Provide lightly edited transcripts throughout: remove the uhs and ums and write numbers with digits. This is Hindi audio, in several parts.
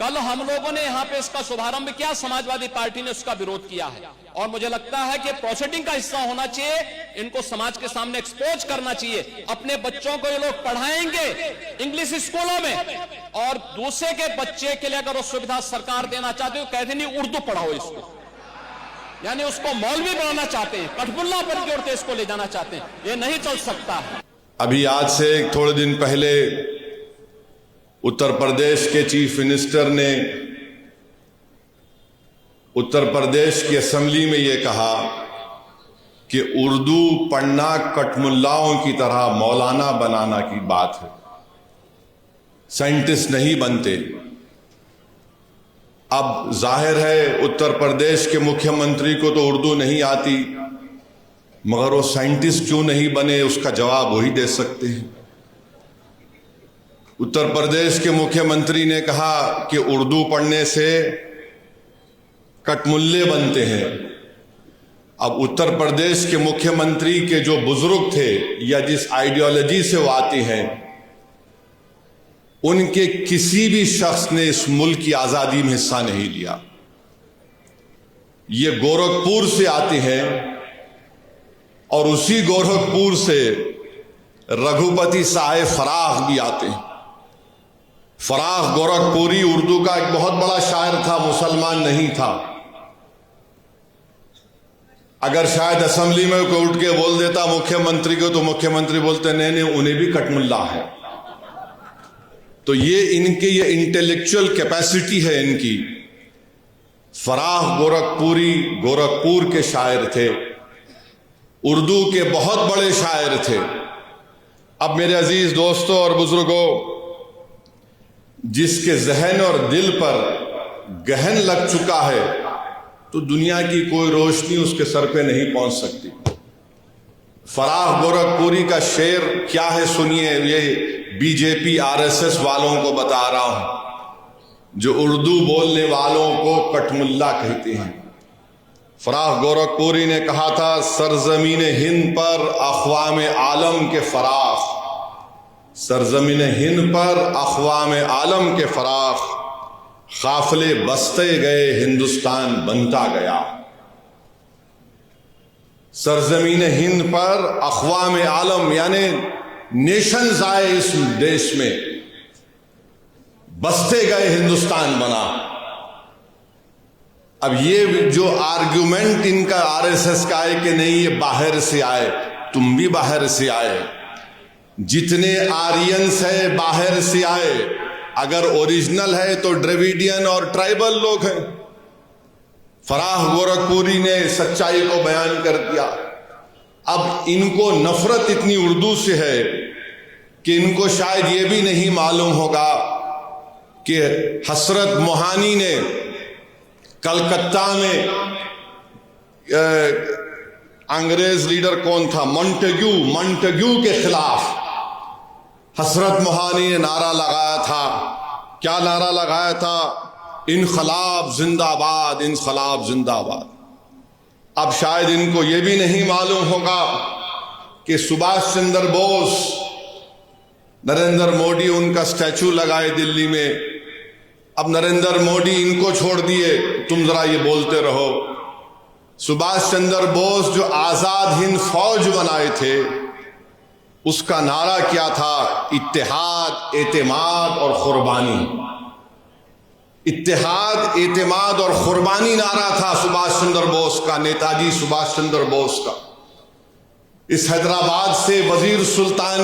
कल हम लोगों ने यहाँ पे इसका शुभारंभ किया, समाजवादी पार्टी ने उसका विरोध किया है और मुझे लगता है कि प्रोसीडिंग का हिस्सा होना चाहिए। इनको समाज के सामने एक्सपोज करना चाहिए। अपने बच्चों को ये लोग पढ़ाएंगे इंग्लिश स्कूलों में और दूसरे के बच्चे के लिए अगर वो सुविधा सरकार देना चाहते हो, कहते नहीं उर्दू पढ़ाओ इसको, यानी उसको मौलवी बनाना चाहते हैं, कठपुल्ला पर जोड़ते इसको ले जाना चाहते हैं। ये नहीं चल सकता। अभी आज से थोड़े दिन पहले उत्तर प्रदेश के चीफ मिनिस्टर ने उत्तर प्रदेश की असेंबली में ये कहा कि उर्दू पढ़ना कठमुल्लाओं की तरह मौलाना बनाना की बात है, साइंटिस्ट नहीं बनते। अब जाहिर है उत्तर प्रदेश के मुख्यमंत्री को तो उर्दू नहीं आती, मगर वो साइंटिस्ट क्यों नहीं बने, उसका जवाब वही दे सकते हैं। उत्तर प्रदेश के मुख्यमंत्री ने कहा कि उर्दू पढ़ने से कठमुल्ले बनते हैं। अब उत्तर प्रदेश के मुख्यमंत्री के जो बुजुर्ग थे या जिस आइडियोलॉजी से वो आते हैं, उनके किसी भी शख्स ने इस मुल्क की आजादी में हिस्सा नहीं लिया। ये गोरखपुर से आते हैं और उसी गोरखपुर से रघुपति साहेब फराख भी आते हैं। फराख गोरखपुरी उर्दू का एक बहुत बड़ा शायर था, मुसलमान नहीं था। अगर शायद असेंबली में कोई उठ के बोल देता मुख्यमंत्री को, तो मुख्यमंत्री बोलते नहीं नहीं उन्हें भी कठमुल्ला है। तो ये इनके ये इंटेलेक्चुअल कैपेसिटी है इनकी। फराख गोरखपुरी गोरखपुर के शायर थे, उर्दू के बहुत बड़े शायर थे। अब मेरे अजीज दोस्तों और बुजुर्गों, जिसके जहन और दिल पर गहन लग चुका है, तो दुनिया की कोई रोशनी उसके सर पे नहीं पहुंच सकती। फराख गोरखपुरी का शेर क्या है सुनिए, ये बीजेपी आरएसएस वालों को बता रहा हूं, जो उर्दू बोलने वालों को कठमुल्ला कहते हैं। फराख गोरखपुरी ने कहा था, सरजमीन हिंद पर अक़वाम आलम के फराख, सरजमीन हिंद पर अक़वाम आलम के फराख, काफिले बसते गए हिंदुस्तान बनता गया। सरजमीन हिंद पर अक़वाम आलम यानी नेशंस आए इस देश में, बसते गए हिंदुस्तान बना। अब ये जो आर्ग्यूमेंट इनका आरएसएस का है कि नहीं ये बाहर से आए, तुम भी बाहर से आए, जितने आर्यंस है बाहर से आए, अगर ओरिजिनल है तो द्रविडियन और ट्राइबल लोग हैं। फराख गोरखपुरी ने सच्चाई को बयान कर दिया। अब इनको नफरत इतनी उर्दू से है कि इनको शायद ये भी नहीं मालूम होगा कि हसरत मोहानी ने कलकत्ता में अंग्रेज लीडर कौन था, मॉन्टेग्यू के खिलाफ हसरत मोहानी ने नारा लगाया था। क्या नारा लगाया था? इनकलाब जिंदाबाद, इनकलाब जिंदाबाद। अब शायद इनको यह भी नहीं मालूम होगा कि सुभाष चंद्र बोस, नरेंद्र मोदी उनका स्टैचू लगाए दिल्ली में। अब नरेंद्र मोदी इनको छोड़ दिए, तुम जरा ये बोलते रहो। सुभाष चंद्र बोस जो आजाद हिंद फौज बनाए थे, उसका नारा क्या था? इत्तेहाद, एतेमाद और कुर्बानी। इत्तेहाद, एतेमाद और कुर्बानी नारा था सुभाष चंद्र बोस का, नेताजी सुभाष चंद्र बोस का। इस हैदराबाद से वजीर सुल्तान,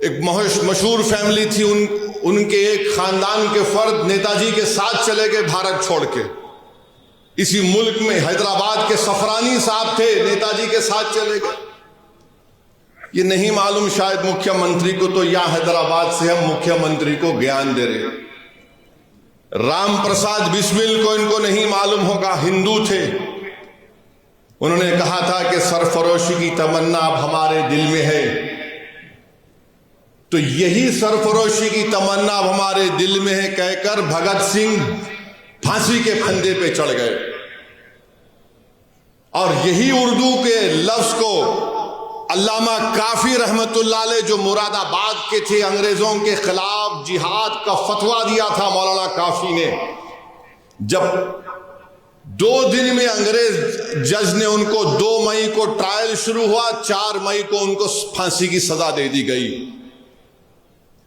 एक मशहूर फैमिली थी, उनके एक खानदान के फर्द नेताजी के साथ चले गए भारत छोड़ के। इसी मुल्क में हैदराबाद के सफरानी साहब थे, नेताजी के साथ चले गए। ये नहीं मालूम शायद मुख्यमंत्री को, तो यहां हैदराबाद से हम मुख्यमंत्री को ज्ञान दे रहे। राम प्रसाद बिस्मिल को इनको नहीं मालूम होगा, हिंदू थे। उन्होंने कहा था कि सरफरोशी की तमन्ना अब हमारे दिल में है। तो यही सरफरोशी की तमन्ना अब हमारे दिल में है कहकर भगत सिंह फांसी के फंदे पे चढ़ गए। और यही उर्दू के लफ्ज को अल्लामा काफी रहमतुल्लाह अलैह, जो मुरादाबाद के थे, अंग्रेजों के खिलाफ खिलाफ जिहाद का फतवा दिया था मौलाना काफी ने। जब 2 दिन में अंग्रेज जज ने उनको 2 मई को ट्रायल शुरू हुआ, 4 मई को उनको फांसी की सजा दे दी गई।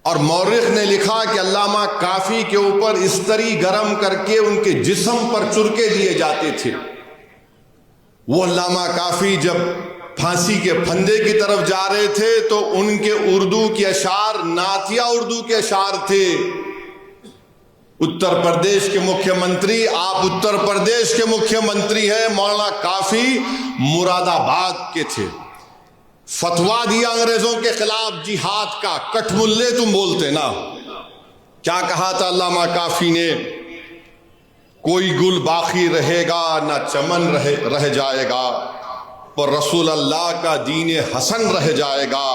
और मौरिख ने लिखा कि अल्लामा काफी के ऊपर इस्तरी गरम करके उनके जिस्म पर चुरके दिए जाते थे। वो अल्लामा काफी जब फांसी के फंदे की तरफ जा रहे थे तो उनके उर्दू के अशार नातिया उर्दू के अशार थे। उत्तर प्रदेश के मुख्यमंत्री, आप उत्तर प्रदेश के मुख्यमंत्री हैं, मौलाना काफी मुरादाबाद के थे। फतवा दिया अंग्रेजों के खिलाफ जिहाद का, कठमुल्ले तुम बोलते ना। क्या कहा था अल्लामा काफी ने? कोई गुल बाकी रहेगा ना चमन रह जाएगा, पर रसूल अल्लाह का दीन हसन रह जाएगा।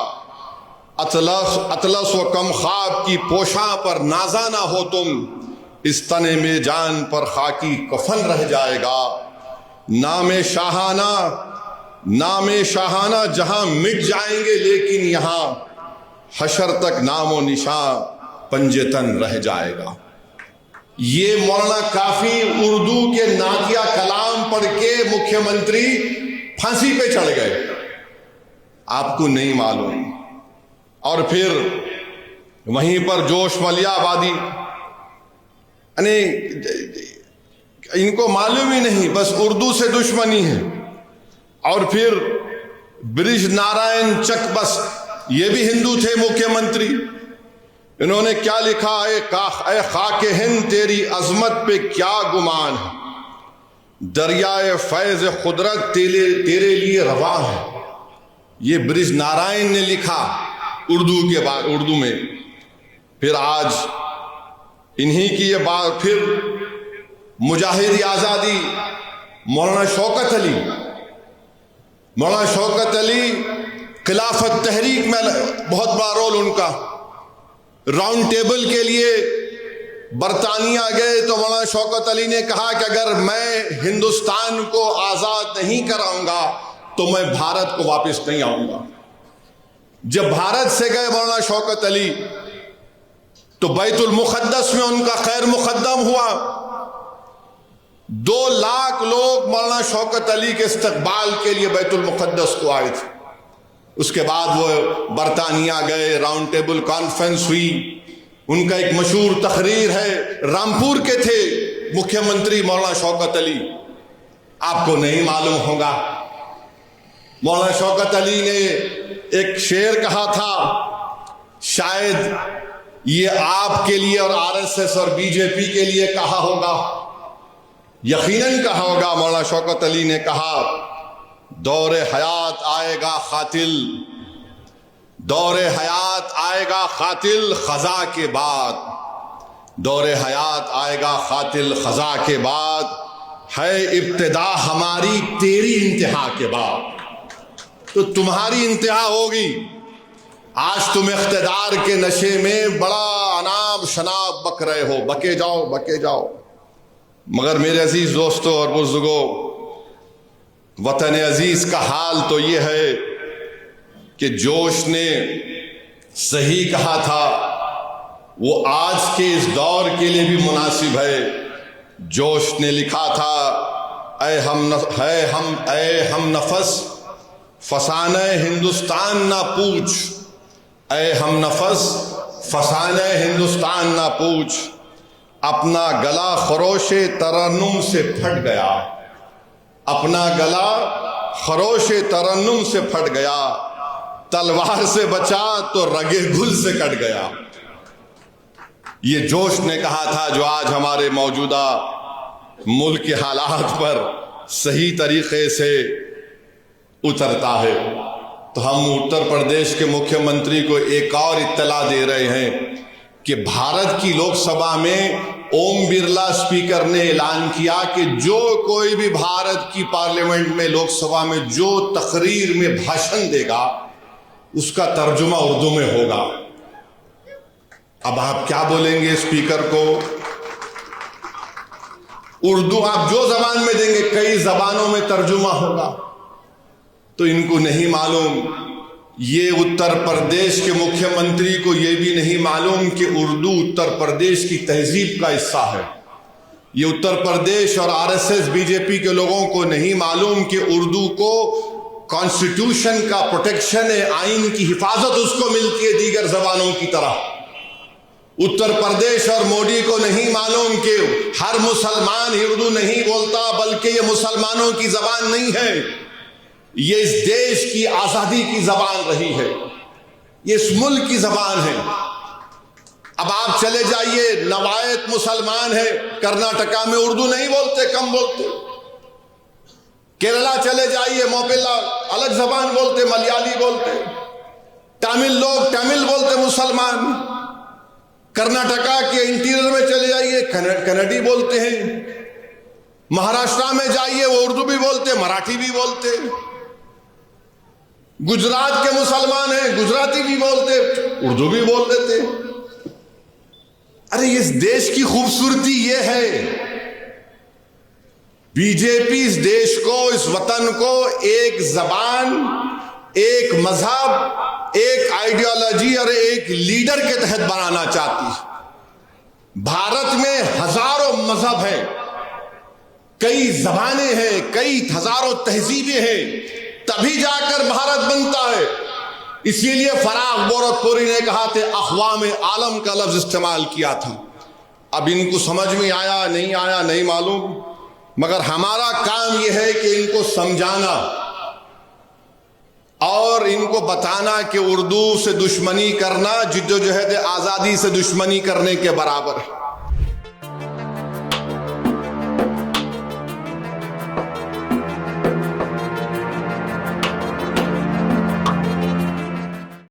अतलस व कम ख्वाब की पोशा पर नाजा ना हो तुम, इस तने में जान पर खाकी कफन रह जाएगा। नामे शाहाना जहां मिट जाएंगे, लेकिन यहां हशर तक नामो निशां पंजेतन रह जाएगा। ये मौलाना काफी उर्दू के नातिया कलाम पढ़ के मुख्यमंत्री फांसी पे चढ़ गए, आपको नहीं मालूम। और फिर वहीं पर जोश मलियाबादी, इनको मालूम ही नहीं, बस उर्दू से दुश्मनी है। और फिर ब्रिज नारायण चकबस, ये भी हिंदू थे मुख्यमंत्री। इन्होंने क्या लिखा है? ऐ खाके हिंद तेरी अजमत पे क्या गुमान है, दरियाए फैज कुदरत तेरे लिए रवा है। ये ब्रिज नारायण ने लिखा उर्दू के बाद, उर्दू में। फिर आज इन्हीं की ये बात, फिर मुजाहिद आजादी मौलाना शौकत अली खिलाफत तहरीक में बहुत बड़ा रोल उनका। राउंड टेबल के लिए बरतानिया गए तो मौलाना शौकत अली ने कहा कि अगर मैं हिंदुस्तान को आजाद नहीं कराऊंगा तो मैं भारत को वापस नहीं आऊंगा। जब भारत से गए मौलाना शौकत अली तो बैतुल मुक़द्दस में उनका खैर मुक़द्दम हुआ। 2 लाख लोग मौलाना शौकत अली के इस्तकबाल के लिए बैतुल मुक़द्दस को आए थे। उसके बाद वो बरतानिया गए, राउंड टेबल कॉन्फ्रेंस हुई। उनका एक मशहूर तकरीर है, रामपुर के थे मुख्यमंत्री मौलाना शौकत अली, आपको नहीं मालूम होगा। मौलाना शौकत अली ने एक शेर कहा था, शायद ये आपके लिए और आरएसएस और बीजेपी के लिए कहा होगा, यकीनन कहा होगा। मौलाना शौकत अली ने कहा, दौरे हयात आएगा खातिल, दौरे हयात आएगा खातिल खजा के बाद, दौरे हयात आएगा खातिल खजा के बाद, है इब्तिदा हमारी तेरी इंतहा के बाद। तो तुम्हारी इंतहा होगी। आज तुम इख्तिदार के नशे में बड़ा अनाब शनाब बक रहे हो, बके जाओ बके जाओ। मगर मेरे अजीज दोस्तों और बुजुर्गों, वतन अजीज का हाल तो ये है कि जोश ने सही कहा था, वो आज के इस दौर के लिए भी मुनासिब है। जोश ने लिखा था, ऐ हम नफस फसाने हिंदुस्तान ना पूछ, ऐ हम नफस फसाने हिंदुस्तान ना पूछ, अपना गला खरोशे तरन्नुम से फट गया, अपना गला खरोशे तरन्नुम से फट गया, तलवार से बचा तो रगे गुल से कट गया। ये जोश ने कहा था, जो आज हमारे मौजूदा मुल्क के हालात पर सही तरीके से उतरता है। तो हम उत्तर प्रदेश के मुख्यमंत्री को एक और इत्तला दे रहे हैं कि भारत की लोकसभा में ओम बिरला स्पीकर ने ऐलान किया कि जो कोई भी भारत की पार्लियामेंट में, लोकसभा में जो तकरीर में भाषण देगा उसका तर्जुमा उर्दू में होगा। अब आप क्या बोलेंगे स्पीकर को? उर्दू आप जो जबान में देंगे, कई जबानों में तर्जुमा होगा। तो इनको नहीं मालूम ये उत्तर प्रदेश के मुख्यमंत्री को यह भी नहीं मालूम कि उर्दू उत्तर प्रदेश की तहजीब का हिस्सा है। ये उत्तर प्रदेश और आरएसएस बीजेपी के लोगों को नहीं मालूम कि उर्दू को कॉन्स्टिट्यूशन का प्रोटेक्शन है, आइन की हिफाजत उसको मिलती है दीगर जबानों की तरह। उत्तर प्रदेश और मोदी को नहीं मालूम कि हर मुसलमान ही उर्दू नहीं बोलता, बल्कि ये मुसलमानों की जबान नहीं है, ये इस देश की आजादी की जबान रही है, ये इस मुल्क की जबान है। अब आप चले जाइए, नवायत मुसलमान है, कर्नाटका में उर्दू नहीं बोलते, कम बोलते। केरला चले जाइए, मोपिला अलग जबान बोलते, मलयाली बोलते। तमिल लोग तमिल बोलते मुसलमान। कर्नाटका के इंटीरियर में चले जाइए, कन्नड़ी बोलते हैं। महाराष्ट्र में जाइए, वो उर्दू भी बोलते, मराठी भी बोलते। गुजरात के मुसलमान हैं, गुजराती भी बोलते, उर्दू भी बोल देते। अरे इस देश की खूबसूरती ये है, बीजेपी इस देश को, इस वतन को एक जबान, एक मजहब, एक आइडियोलॉजी और एक लीडर के तहत बनाना चाहती है। भारत में हजारों मजहब हैं, कई जबानें हैं, कई हजारों तहजीबें हैं, तभी जाकर भारत बनता है। इसीलिए फराग गोरखपुरी ने कहा थे, अक़वाम आलम का लफ्ज इस्तेमाल किया था। अब इनको समझ में आया नहीं आया नहीं मालूम, मगर हमारा काम यह है कि इनको समझाना और इनको बताना कि उर्दू से दुश्मनी करना जिद्दोजहद आज़ादी से दुश्मनी करने के बराबर है।